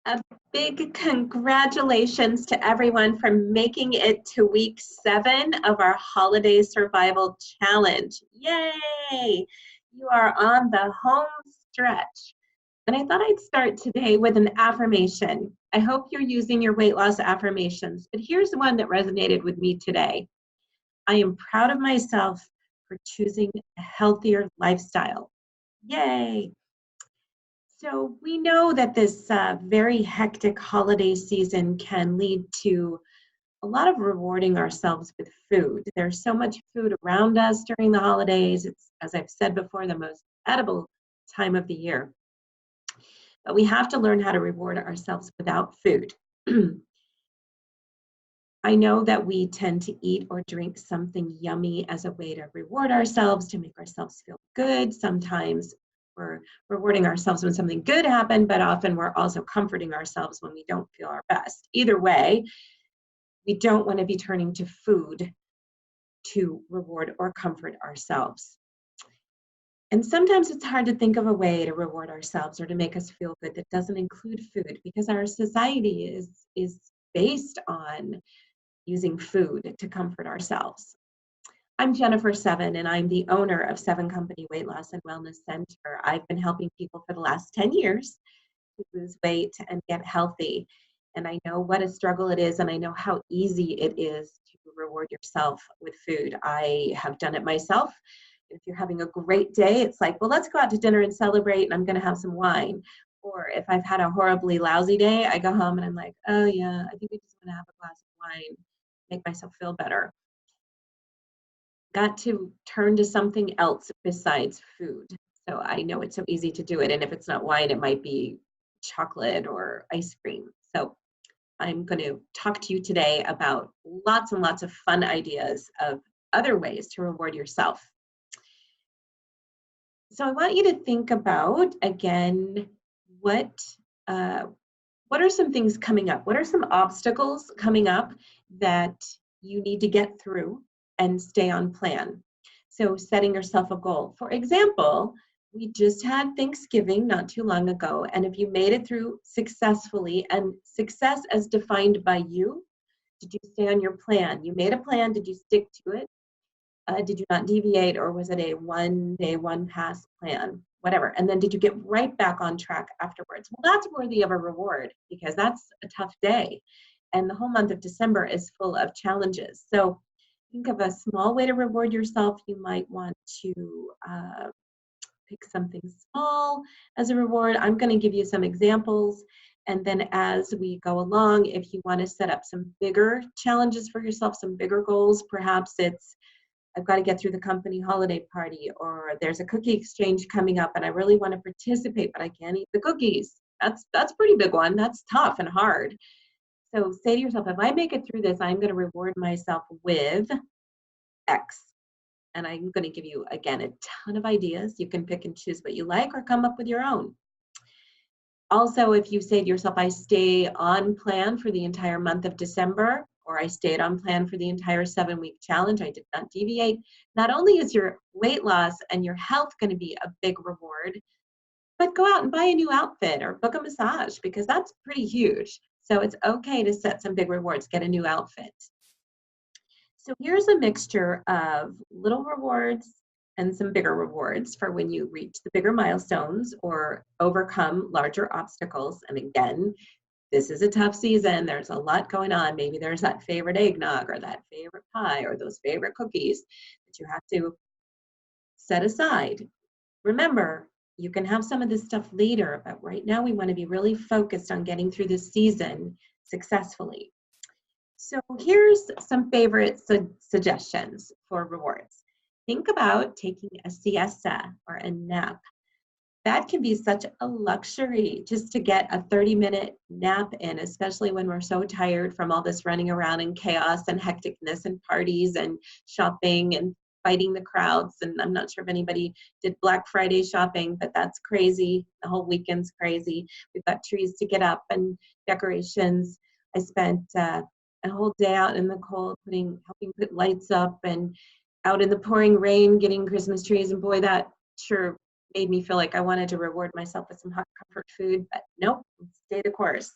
A big congratulations to everyone for making it to week 7 of our Holiday Survival Challenge. Yay! You are on the home stretch. And I thought I'd start today with an affirmation. I hope you're using your weight loss affirmations, but here's one that resonated with me today. I am proud of myself for choosing a healthier lifestyle. Yay! So we know that this very hectic holiday season can lead to a lot of rewarding ourselves with food. There's so much food around us during the holidays. It's, as I've said before, the most edible time of the year. But we have to learn how to reward ourselves without food. I know that we tend to eat or drink something yummy as a way to reward ourselves, to make ourselves feel good. Sometimes we're rewarding ourselves when something good happened, but often we're also comforting ourselves when we don't feel our best. Either way, we don't want to be turning to food to reward or comfort ourselves. And sometimes it's hard to think of a way to reward ourselves or to make us feel good that doesn't include food, because our society is based on using food to comfort ourselves. I'm Jennifer Seven, and I'm the owner of Seven Company Weight Loss and Wellness Center. I've been helping people for the last 10 years to lose weight and get healthy. And I know what a struggle it is, and I know how easy it is to reward yourself with food. I have done it myself. If you're having a great day, it's like, well, let's go out to dinner and celebrate, and I'm going to have some wine. Or if I've had a horribly lousy day, I go home and I'm like, oh yeah, I think I just want to have a glass of wine, make myself feel better. Got to turn to something else besides food. So I know it's so easy to do it. And if it's not wine, it might be chocolate or ice cream. So I'm going to talk to you today about lots and lots of fun ideas of other ways to reward yourself. So I want you to think about, again, what are some things coming up? What are some obstacles coming up that you need to get through and stay on plan? So setting yourself a goal. For example, we just had Thanksgiving not too long ago, and if you made it through successfully, and success as defined by you, did you stay on your plan? You made a plan, did you stick to it? Did you not deviate, or was it a one day, one pass plan? Whatever. And then did you get right back on track afterwards? Well, that's worthy of a reward, because that's a tough day. And the whole month of December is full of challenges. So think of a small way to reward yourself. You might want to pick something small as a reward. I'm going to give you some examples. And then as we go along, if you want to set up some bigger challenges for yourself, some bigger goals, perhaps it's, I've got to get through the company holiday party, or there's a cookie exchange coming up and I really want to participate, but I can't eat the cookies. That's a pretty big one. That's tough and hard. So say to yourself, if I make it through this, I'm going to reward myself with X. And I'm going to give you, again, a ton of ideas. You can pick and choose what you like or come up with your own. Also, if you say to yourself, I stay on plan for the entire month of December, or I stayed on plan for the entire 7-week challenge, I did not deviate, not only is your weight loss and your health going to be a big reward, but go out and buy a new outfit or book a massage, because that's pretty huge. So it's okay to set some big rewards, get a new outfit. So here's a mixture of little rewards and some bigger rewards for when you reach the bigger milestones or overcome larger obstacles. And again, this is a tough season. There's a lot going on. Maybe there's that favorite eggnog or that favorite pie or those favorite cookies that you have to set aside. Remember, you can have some of this stuff later, but right now we want to be really focused on getting through this season successfully. So here's some favorite suggestions for rewards. Think about taking a siesta or a nap. That can be such a luxury, just to get a 30-minute nap in, especially when we're so tired from all this running around and chaos and hecticness and parties and shopping and fighting the crowds. And I'm not sure if anybody did Black Friday shopping, but that's crazy. The whole weekend's crazy. We've got trees to get up and decorations. I spent a whole day out in the cold helping put lights up, and out in the pouring rain getting Christmas trees, and boy, that sure made me feel like I wanted to reward myself with some hot comfort food, but nope, stay the course.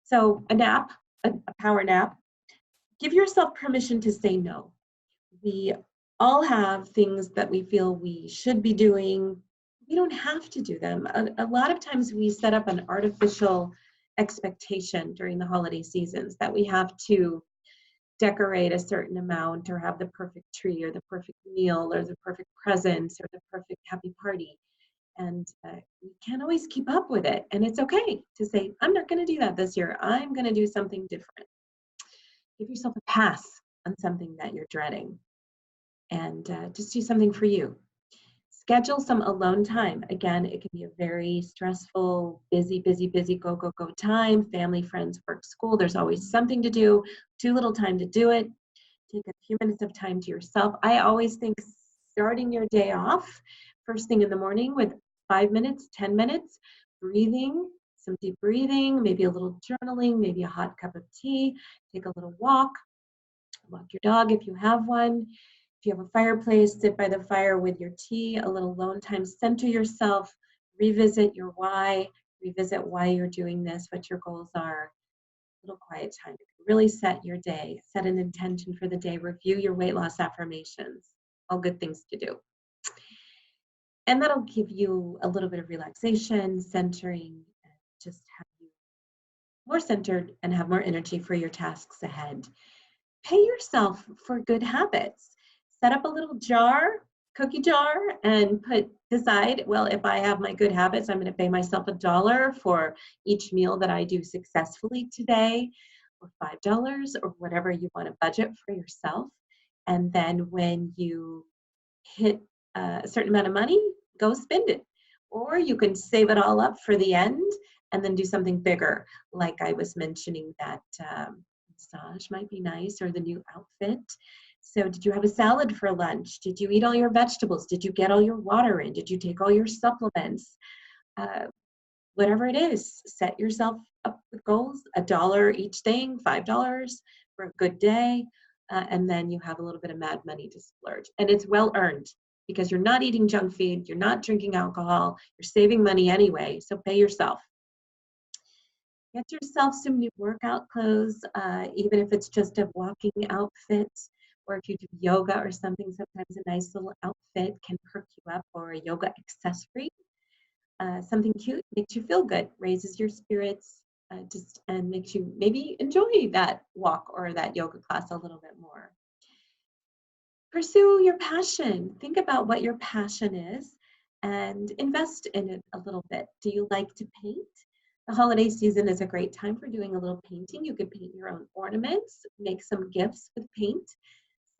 So a nap, a power nap, give yourself permission to say no. We all have things that we feel we should be doing. We don't have to do them. A lot of times we set up an artificial expectation during the holiday seasons that we have to decorate a certain amount or have the perfect tree or the perfect meal or the perfect presents or the perfect happy party. And we can't always keep up with it. And it's okay to say, I'm not going to do that this year. I'm going to do something different. Give yourself a pass on something that you're dreading and just do something for you. Schedule some alone time. Again, it can be a very stressful, busy, busy, busy, go, go, go time. Family, friends, work, school. There's always something to do, too little time to do it. Take a few minutes of time to yourself. I always think starting your day off first thing in the morning with 5 minutes, 10 minutes, breathing, some deep breathing, maybe a little journaling, maybe a hot cup of tea, take a little walk your dog if you have one. If you have a fireplace, sit by the fire with your tea, a little alone time, center yourself, revisit your why, revisit why you're doing this, what your goals are. A little quiet time. You can really set your day, set an intention for the day, review your weight loss affirmations, all good things to do. And that'll give you a little bit of relaxation, centering, and just have you more centered and have more energy for your tasks ahead. Pay yourself for good habits. Set up a little jar, cookie jar, and decide, well, if I have my good habits, I'm going to pay myself $1 for each meal that I do successfully today, or $5, or whatever you want to budget for yourself. And then when you hit a certain amount of money, go spend it. Or you can save it all up for the end and then do something bigger, like I was mentioning that massage might be nice, or the new outfit. So did you have a salad for lunch? Did you eat all your vegetables? Did you get all your water in? Did you take all your supplements? Whatever it is, set yourself up with goals, $1 each thing, $5 for a good day, and then you have a little bit of mad money to splurge. And it's well earned because you're not eating junk food, you're not drinking alcohol, you're saving money anyway, so pay yourself. Get yourself some new workout clothes, even if it's just a walking outfit, or if you do yoga or something, sometimes a nice little outfit can perk you up, or a yoga accessory. Something cute makes you feel good, raises your spirits, and makes you maybe enjoy that walk or that yoga class a little bit more. Pursue your passion. Think about what your passion is and invest in it a little bit. Do you like to paint? The holiday season is a great time for doing a little painting. You can paint your own ornaments, make some gifts with paint.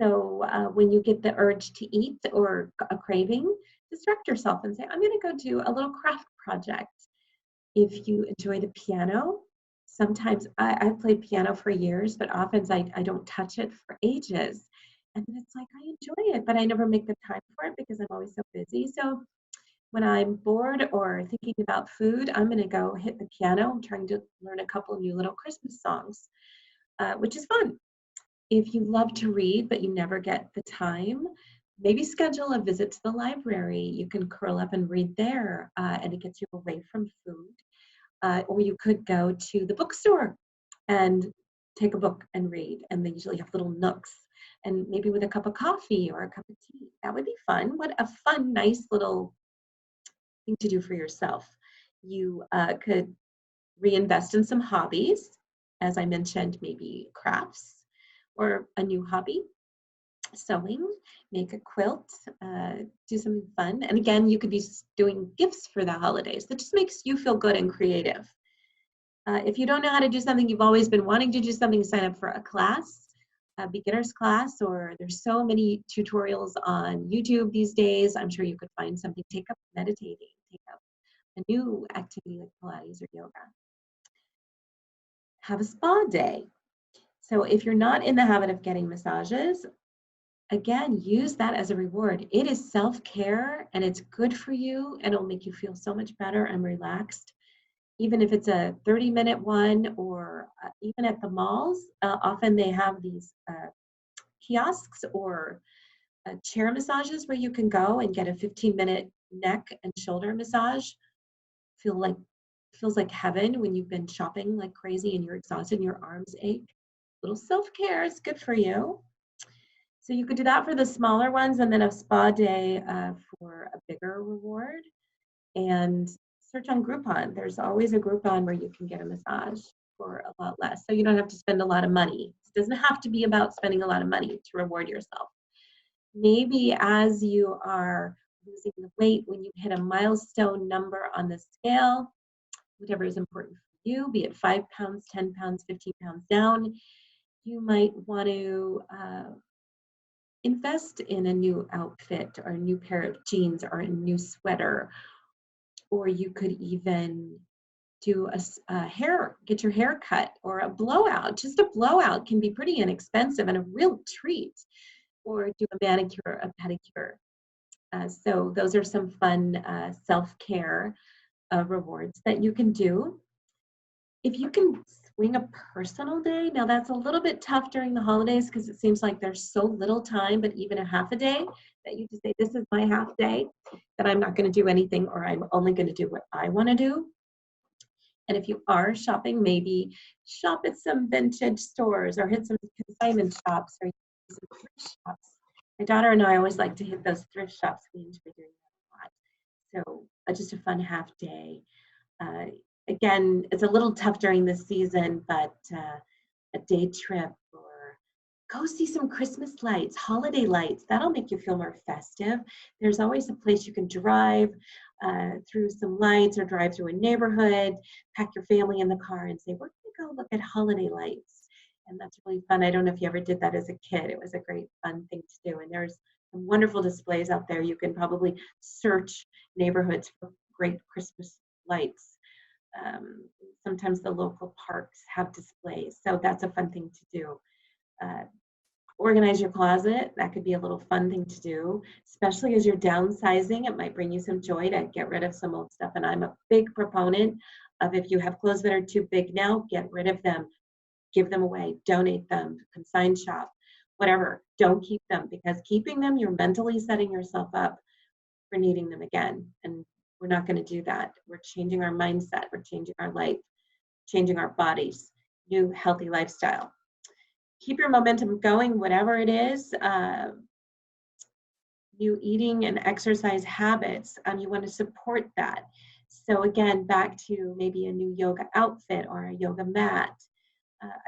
So when you get the urge to eat or a craving, distract yourself and say, I'm going to go do a little craft project. If you enjoy the piano, sometimes I've played piano for years, but often I don't touch it for ages. And then it's like, I enjoy it, but I never make the time for it because I'm always so busy. So when I'm bored or thinking about food, I'm going to go hit the piano. I'm trying to learn a couple of new little Christmas songs, which is fun. If you love to read, but you never get the time, maybe schedule a visit to the library. You can curl up and read there, and it gets you away from food. Or you could go to the bookstore and take a book and read. And they usually have little nooks, and maybe with a cup of coffee or a cup of tea. That would be fun. What a fun, nice little thing to do for yourself. You could reinvest in some hobbies. As I mentioned, maybe crafts or a new hobby, sewing, make a quilt, do something fun. And again, you could be doing gifts for the holidays. That just makes you feel good and creative. If you don't know how to do something, you've always been wanting to do something, sign up for a class, a beginner's class, or there's so many tutorials on YouTube these days. I'm sure you could find something. Take up meditating, take up a new activity like Pilates or yoga. Have a spa day. So if you're not in the habit of getting massages, again, use that as a reward. It is self-care and it's good for you and it'll make you feel so much better and relaxed. Even if it's a 30-minute one, or even at the malls, often they have these kiosks or chair massages where you can go and get a 15-minute neck and shoulder massage feel like feels like heaven when you've been shopping like crazy and you're exhausted and your arms ache. Little self-care is good for you. So you could do that for the smaller ones and then a spa day for a bigger reward. And search on Groupon. There's always a Groupon where you can get a massage for a lot less. So you don't have to spend a lot of money. It doesn't have to be about spending a lot of money to reward yourself. Maybe as you are losing the weight, when you hit a milestone number on the scale, whatever is important for you, be it 5 pounds, 10 pounds, 15 pounds down, you might want to invest in a new outfit or a new pair of jeans or a new sweater. Or you could even do a hair, get your hair cut or a blowout. Just a blowout can be pretty inexpensive and a real treat. Or do a manicure, a pedicure. So those are some fun self-care rewards that you can do. If you can swing a personal day, now that's a little bit tough during the holidays because it seems like there's so little time, but even a half a day that you just say, this is my half day, that I'm not going to do anything or I'm only going to do what I want to do. And if you are shopping, maybe shop at some vintage stores or hit some consignment shops or some thrift shops. My daughter and I always like to hit those thrift shops. We enjoy doing that a lot. So just a fun half day. Again, it's a little tough during this season, but a day trip or go see some Christmas lights, holiday lights. That'll make you feel more festive. There's always a place you can drive through some lights or drive through a neighborhood, pack your family in the car and say, we're going to go look at holiday lights. And that's really fun. I don't know if you ever did that as a kid. It was a great fun thing to do. And there's some wonderful displays out there. You can probably search neighborhoods for great Christmas lights. Sometimes the local parks have displays. So that's a fun thing to do. Organize your closet. That could be a little fun thing to do, especially as you're downsizing. It might bring you some joy to get rid of some old stuff. And I'm a big proponent of if you have clothes that are too big now, get rid of them. Give them away, donate them, consign shop, whatever. Don't keep them because keeping them, you're mentally setting yourself up for needing them again. And we're not going to do that. We're changing our mindset. We're changing our life, changing our bodies, new healthy lifestyle. Keep your momentum going, whatever it is. New eating and exercise habits. You want to support that. So again, back to maybe a new yoga outfit or a yoga mat,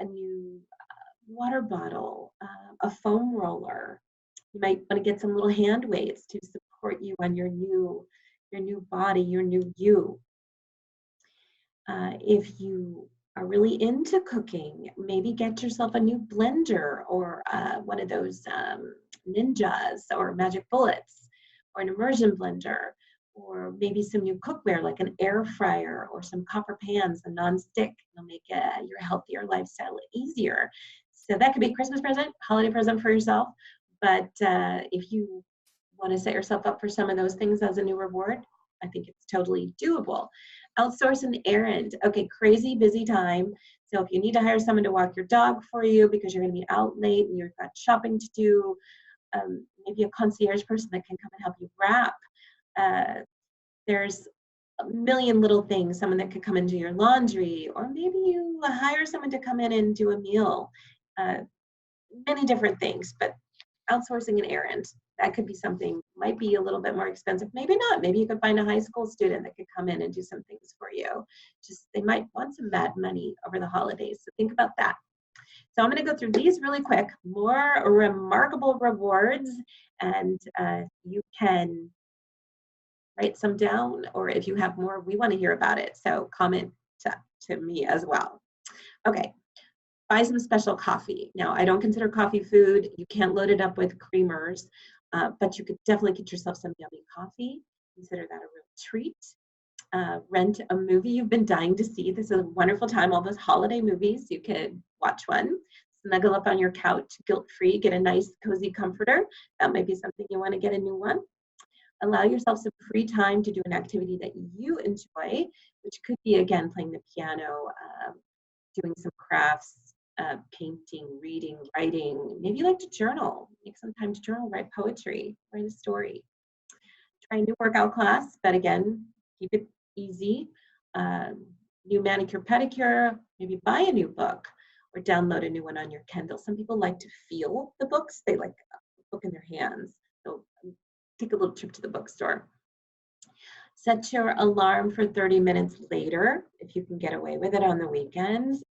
a new water bottle, a foam roller. You might want to get some little hand weights to support you on your new body, your new you. If you are really into cooking, maybe get yourself a new blender or one of those ninjas or magic bullets or an immersion blender, or maybe some new cookware like an air fryer or some copper pans, a non-stick. It'll make your healthier lifestyle easier. So that could be a Christmas present, holiday present for yourself. But if you want to set yourself up for some of those things as a new reward, I think it's totally doable. Outsource an errand. Okay, crazy busy time. So if you need to hire someone to walk your dog for you because you're going to be out late and you've got shopping to do, maybe a concierge person that can come and help you wrap. There's a million little things, someone that could come and do your laundry, or maybe you hire someone to come in and do a meal. Many different things, but outsourcing an errand, that could be something, might be a little bit more expensive, maybe not. Maybe you could find a high school student that could come in and do some things for you. Just, they might want some mad money over the holidays, so think about that. So I'm going to go through these really quick, more remarkable rewards, and you can write some down, or if you have more, we want to hear about it. So comment to me as well. Okay, buy some special coffee. Now, I don't consider coffee food. You can't load it up with creamers, but you could definitely get yourself some yummy coffee. Consider that a real treat. Rent a movie you've been dying to see. This is a wonderful time. All those holiday movies, you could watch one. Snuggle up on your couch, guilt-free, get a nice cozy comforter. That might be something you want to get a new one. Allow yourself some free time to do an activity that you enjoy, which could be, again, playing the piano, doing some crafts, painting, reading, writing. Maybe you like to journal. Make some time to journal, write poetry, write a story. try a new workout class, but again, keep it easy. Um, New manicure, pedicure, maybe buy a new book or download a new one on your Kindle. Some people like to feel the books. They like a book in their hands. So take a little trip to the bookstore. Set your alarm for 30 minutes later if you can get away with it on the weekends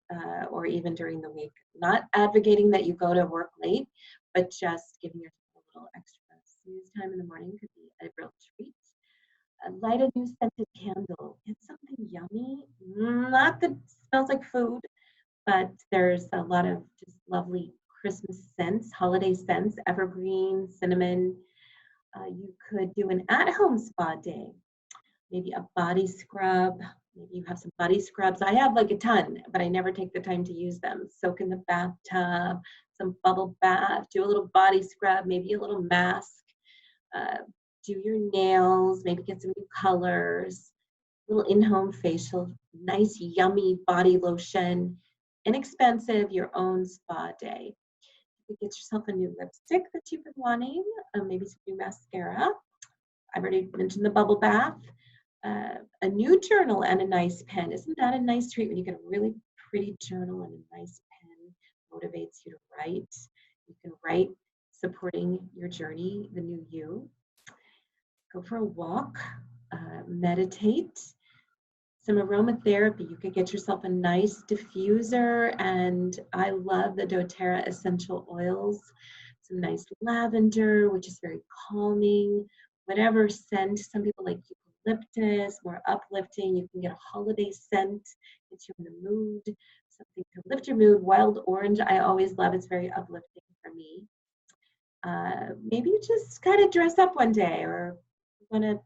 or even during the week. Not advocating that you go to work late, but just giving yourself a little extra snooze time in the morning could be a real treat. Light a new scented candle. Get something yummy, not that smells like food, but there's a lot of just lovely Christmas scents, holiday scents, evergreen, cinnamon. You could do an at-home spa day, maybe a body scrub. Maybe you have some body scrubs. I have like a ton, but I never take the time to use them. Soak in the bathtub, some bubble bath, do a little body scrub, maybe a little mask. Uh, do your nails, maybe get some new colors, little in-home facial, nice yummy body lotion, inexpensive, your own spa day. You get yourself a new lipstick that you've been wanting, maybe some new mascara. I've already mentioned the bubble bath. A new journal and a nice pen. Isn't that a nice treat when you get a really pretty journal and a nice pen motivates you to write? You can write supporting your journey, the new you. Go for a walk, meditate, some aromatherapy. You could get yourself a nice diffuser, and I love the doTERRA essential oils. Some nice lavender, which is very calming. Whatever scent, some people like eucalyptus, more uplifting. You can get a holiday scent, gets you in the mood, something to lift your mood. Wild orange, I always love. It's very uplifting for me. Maybe you just kind of dress up one day, or you want to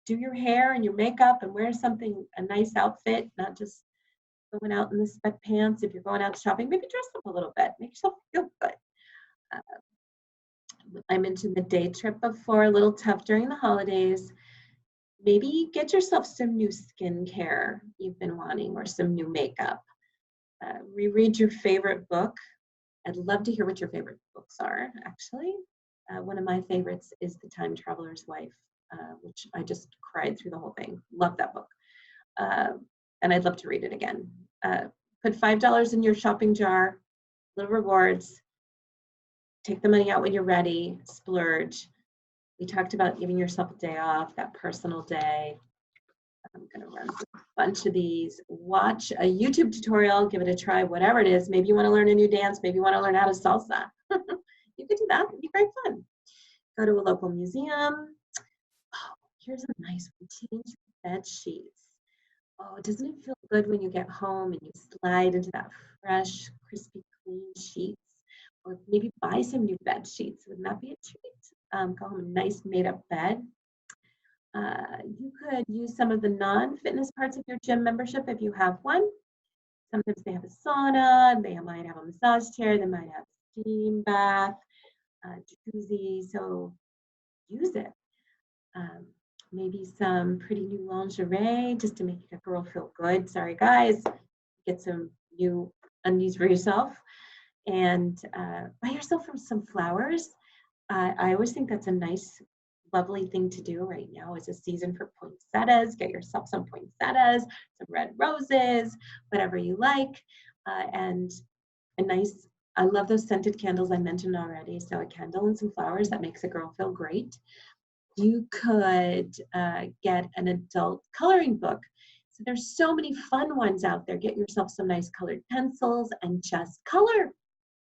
do your hair and your makeup and wear something, a nice outfit, not just going out in the sweatpants. If you're going out shopping, maybe dress up a little bit, make yourself feel good. I mentioned the day trip before, a little tough during the holidays. Maybe get yourself some new skincare you've been wanting or some new makeup. Reread your favorite book. I'd love to hear what your favorite books are, actually. One of my favorites is The Time Traveler's Wife, which I just cried through the whole thing. Love that book. And I'd love to read it again. Put $5 in your shopping jar, little rewards. Take the money out when you're ready, splurge. We talked about giving yourself a day off, that personal day. I'm going to run a bunch of these. Watch a YouTube tutorial, give it a try, whatever it is. Maybe you want to learn a new dance. Maybe you want to learn how to salsa. You could do that. It'd be great fun. Go to a local museum. Oh, here's a nice one. Change bed sheets. Oh, doesn't it feel good when you get home and you slide into that fresh, crispy, clean sheets? Or maybe buy some new bed sheets. Wouldn't that be a treat? Go home a nice made-up bed. You could use some of the non-fitness parts of your gym membership if you have one. Sometimes they have a sauna, they might have a massage chair, they might have a steam bath, jacuzzi, so use it. Maybe some pretty new lingerie just to make a girl feel good. Sorry guys, get some new undies for yourself. And buy yourself some flowers. I always think that's a nice, lovely thing to do right now. Is a season for poinsettias. Get yourself some poinsettias, some red roses, whatever you like. And a nice, I love those scented candles I mentioned already. So a candle and some flowers, that makes a girl feel great. You could get an adult coloring book. So there's so many fun ones out there. Get yourself some nice colored pencils and just color.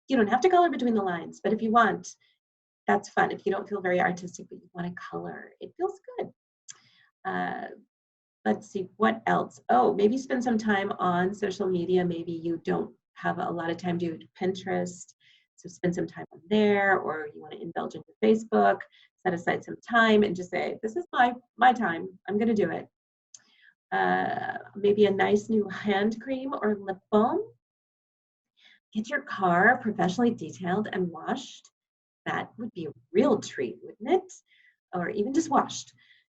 You don't have to color between the lines, but if you want, that's fun. If you don't feel very artistic, but you want to color, it feels good. Let's see, what else? Oh, maybe spend some time on social media. Maybe you don't have a lot of time to do Pinterest, so spend some time on there, or you want to indulge in your Facebook, set aside some time and just say, this is my time, I'm going to do it. Maybe a nice new hand cream or lip balm. Get your car professionally detailed and washed. That would be a real treat, wouldn't it? Or even just washed.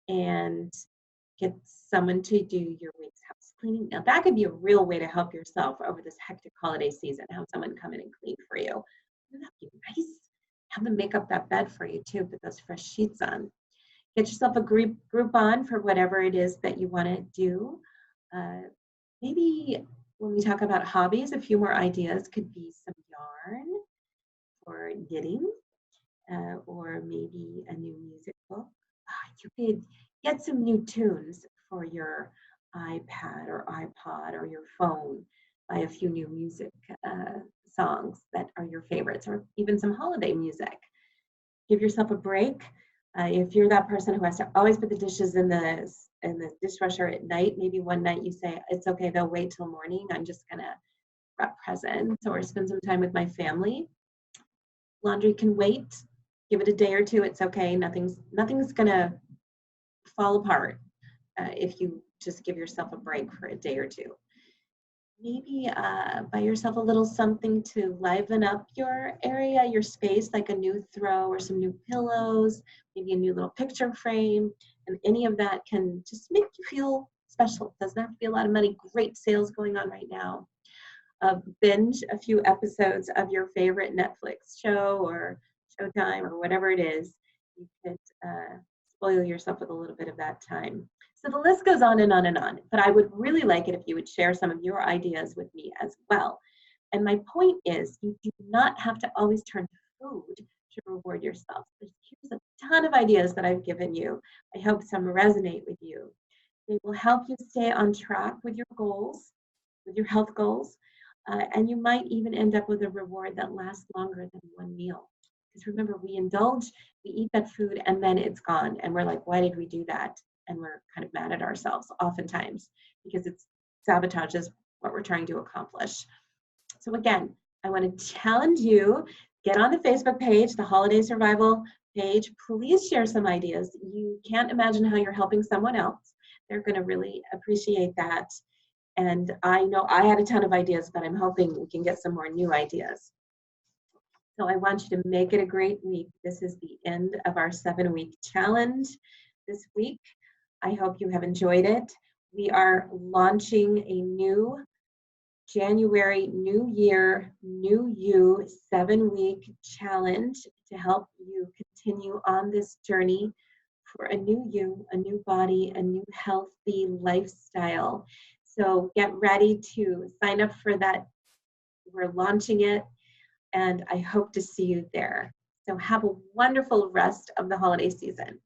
And get someone to do your week's house cleaning. Now that could be a real way to help yourself over this hectic holiday season. Have someone come in and clean for you. Wouldn't that be nice? Have them make up that bed for you too. Put those fresh sheets on. Get yourself a group on for whatever it is that you want to do. Uh, Maybe when we talk about hobbies, a few more ideas could be some yarn or knitting, or maybe a new music book. You could get some new tunes for your iPad or iPod or your phone. Buy a few new music songs that are your favorites, or even some holiday music. Give yourself a break. If you're that person who has to always put the dishes in the dishwasher at night, maybe one night you say, it's okay, they'll wait till morning. I'm just gonna wrap presents or spend some time with my family. Laundry can wait. Give it a day or two. It's okay. Nothing's gonna fall apart if you just give yourself a break for a day or two. Maybe buy yourself a little something to liven up your area, your space, like a new throw or some new pillows, maybe a new little picture frame. And any of that can just make you feel special. It doesn't have to be a lot of money. Great sales going on right now. Binge a few episodes of your favorite Netflix show or Showtime or whatever it is. You could spoil yourself with a little bit of that time. So the list goes on and on and on, but I would really like it if you would share some of your ideas with me as well. And my point is, you do not have to always turn to food to reward yourself. Here's a ton of ideas that I've given you. I hope some resonate with you. They will help you stay on track with your goals, with your health goals, and you might even end up with a reward that lasts longer than one meal. Because remember, we indulge, we eat that food, and then it's gone. And we're like, why did we do that? And we're kind of mad at ourselves oftentimes because it sabotages what we're trying to accomplish. So again, I want to challenge you, get on the Facebook page, the Holiday Survival page. Please share some ideas. You can't imagine how you're helping someone else. They're going to really appreciate that. And I know I had a ton of ideas, but I'm hoping we can get some more new ideas. So I want you to make it a great week. This is the end of our 7-week challenge this week. I hope you have enjoyed it. We are launching a new January New Year, New You 7-week challenge to help you continue on this journey for a new you, a new body, a new healthy lifestyle. So get ready to sign up for that. We're launching it, and I hope to see you there. So have a wonderful rest of the holiday season.